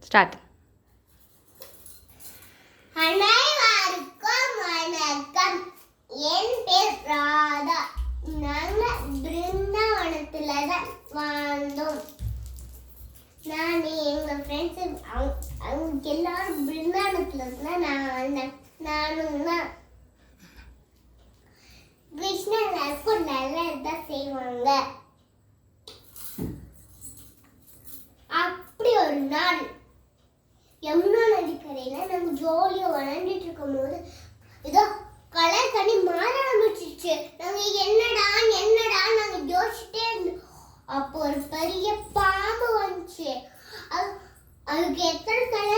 Start. அனைவருக்கும் வணக்கம். என் பேர் ராதா. நாங்கள் பிருந்தாவனத்துல தான் வாழ்ந்தோம். நான் எங்க ஃப்ரெண்ட்ஸ் அவங்க எல்லாரும் பிருந்தாவனத்துல தான் நான் வாழ்ந்தேன். நானும் தான் கிருஷ்ணன் எல்லாருக்கும் நல்லதான் செய்வாங்க. அப்படி ஒரு நாள் யமுனா நதிக்கரையில நாங்க ஜாலியா விளையாண்டுட்டு இருக்கும் போது ஏதோ கலர் தண்ணி மாற ஆரம்பிச்சிச்சு. நாங்க என்னடா நாங்க யோசிச்சுட்டே இருந்தோம். அப்போ ஒரு பெரிய பாம்பு வந்துச்சு. அதுக்கு எத்தனை தலை